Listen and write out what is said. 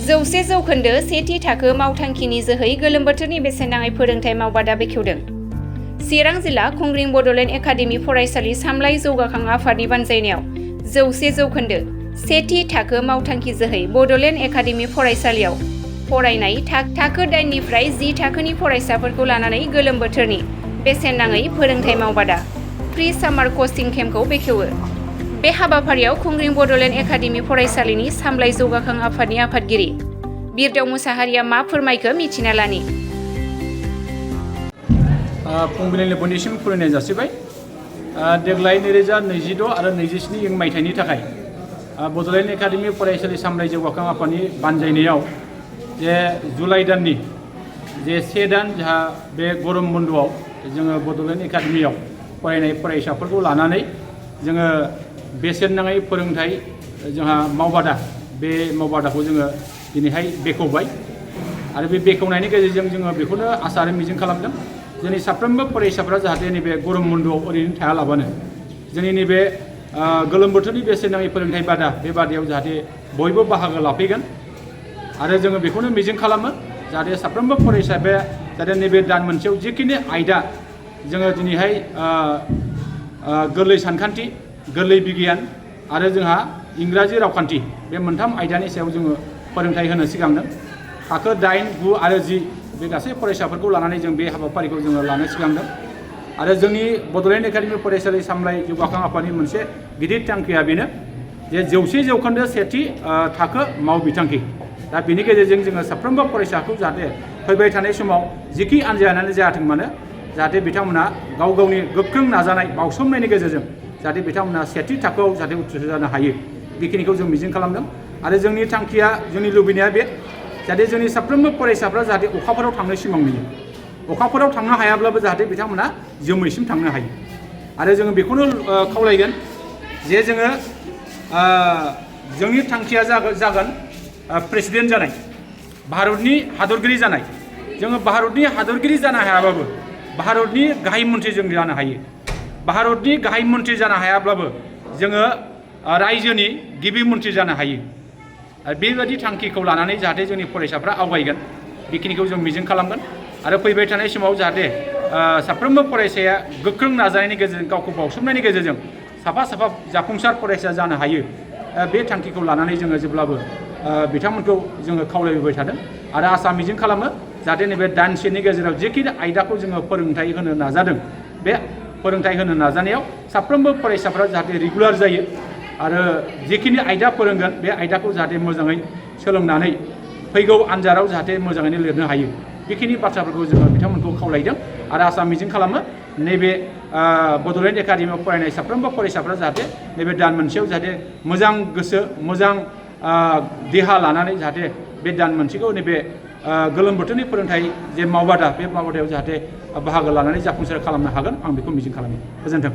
100 जौखोन्दो सेथि थाखो मावथांखिनि जोहै गोलोम बोथोरनि बेसेन नाङै फोरोंथाय मावबादा बेखेवदों। चिरां जिल्ला खुंग्रिं बड'लेण्ड एकाडेमि फरायसालि सामलाय जौगाखां आफादनि बानजायनायाव 100 जौखोन्दो सेथि थाखो मावथांखि जोहै बड'लेण्ड एकाडेमि फरायसालियाव फरायनाय थाखो 8 निफ्राय 10 थाखोनि फरायसाफोरखौ लानानै गोलोम बोथोरनि बेसेन नाङै फोरोंथाय मावबादा प्रि सामार कचिं केम्पखौ बेखेवो। बे हाबाफारियाव खुंग्रिं बड'लेण्ड एकाडेमि फरायसालिनि सामलाय जौगाखां आफादनि आफादगिरि बिरदाव मुसाहारिया मा फोरमायखो मिथिना लानि। फुंबिलिनि बयनिसिम खुलुमनाय जासिबाय। देग्लाय 2026 आरो 27 मायथाइनि थाखाय बड'लेण्ड एकाडेमि फरायसालि सामलाय जौगाखां आफादनि बानजायनायाव जे जुलाइ दाननि जे 1 दान जोंहा बे गरम बन्द'आव जोङो बड'लेण्ड एकाडेमियाव फरायनाय फरायसाफोरखौ लानानै जोङो बेसेन नाङै फोरोंथाय जोंहा मावबादा बे मावबादाखौ जोङो दिनैहाय बेखेवबाय आरो बे बेखेवनायनि गेजेरजों जोङो बेखौनो आसा आरो मिजिं खालामदों जोंनि साफ्रोमबो फरायसाफ्रा जाहाथे नैबे गरम बन्द'आव ओरैनो थायालाबानो जोंनि नैबे गोलोम बोथोरनि बेसेन नाङै फोरोंथाय बादा बे बादायाव जाहाथे बयबो बाहागो लाफैगोन आरो जोङो बेखौनो मिजिं खालामो जाहाथे साफ्रोमबो फरायसाया जाहाथे नैबे दान मोनसेयाव जिखिनि आयदा जोङो दिनैहाय गोरलै सानखान्थि गोरलै बिगियान आरो जोंहा इंराजि रावखान्थि बे मोनथाम आयदानि सायाव जोङो फोरोंथाय होनो सिगांदों। थाखो 8, 9 आरो 10 बे गासै फरायसाफोरखौ लानानै जों बे हाबाफारिखौ जोङो लानो सिगांदों आरो जोंनि बड'लेण्ड एकाडेमि फरायसालि सामलाय जौगाखां आफादनि मोनसे गिदिर थांखिया बेनो जे 100 जौखोन्दो सेथि थाखो माव बिथांखि। दा बेनि गेजेरजों जोङो साफ्रोमबो फरायसाखौ जाहाथे फैबाय थानाय समाव जिखि आनजादानो जायाथों मानो जाहाथे बिथांमोना गाव गावनि गोख्रों नाजानाय बावसोमनायनि गेजेरजों जाहाथे बिथांमोना सेथि थाखोआव जाहाथे उथ्रिसार जानो हायो बेखिनिखौ जों मिजिं खालामदों आरो जोंनि थांखिया जोंनि लुबैनाया बे जाहाथे जोंनि साफ्रोमबो फरायसाफ्रा जाहाथे अखाफोराव थांनो सिमां नुयो अखाफोराव थांनो हायाब्लाबो जाहाथे बिथांमोना जोमैसिम थांनो हायो आरो जोङो बेखौनो खावलायगोन जे जोङो जोंनि थांखिया जागोन प्रेसिडेन्ट जानाय भारतनि हादरगिरि जानाय जोङो भारतनि हादरगिरि जानो हायाबाबो भारतनि गाहाय मन्थ्रि जों जानो हायो भारतनि गाहाय मन्थ्रि जानो हायाब्लाबो जोङो रायजोनि गिबि मन्थ्रि जानो हायो आरो बेबायदि थांखिखौ लानानै जाहाथे जोंनि फरायसाफ्रा आवगायगोन बेखिनिखौ जों मिजिं खालामगोन आरो फैबाय थानाय समाव जाहाथे साफ्रोमबो फरायसाया गोख्रों नाजानायनि गेजेरजों गावखौ बावसोमनायनि गेजेरजों साफा जाफुंसार फरायसा जानो हायो बे थांखिखौ लानानै जोङो जेब्लाबो बिथांमोनखौ जोङो खावलायबोबाय थादों आरो आसा मिजिं खालामो जाहाथे नैबे दानसेनि गेजेराव जिखिनि आयदाखौ जोङो फोरोंथाय होनो नाजादों बे फोरोंथाय होनो नाजानायाव साफ्रोमबो फरायसाफ्रा जाहाथे रेगुलार जायो आरो जिखिनि आयदा फोरोंगोन बे आयदाखौ जाहाथे मोजाङै सोलोंनानै फैगौ आनजादाव जाहाथे मोजाङैनो लिरनो हायो बेखिनि बाथ्राफोरखौ जोङो बिथांमोनखौ खावलायदों आरो आसा मिजिं खालामो नैबे बड'लेण्ड एकाडेमियाव फरायनाय साफ्रोमबो फरायसाफ्रा जाहाथे नैबे दान मोनसेयाव जाहाथे मोजां गोसो मोजां देहा लानानै जाहाथे बे दान मोनसेखौ नैबे गोलोम बोथोरनि फोरोंथाय जे मावबादा बे मावबादायाव जाहाथे बाहागो लानानै जाफुंसार खालामनो हागोन आं बेखौ मिजिं खालामो। गोजोन्थों।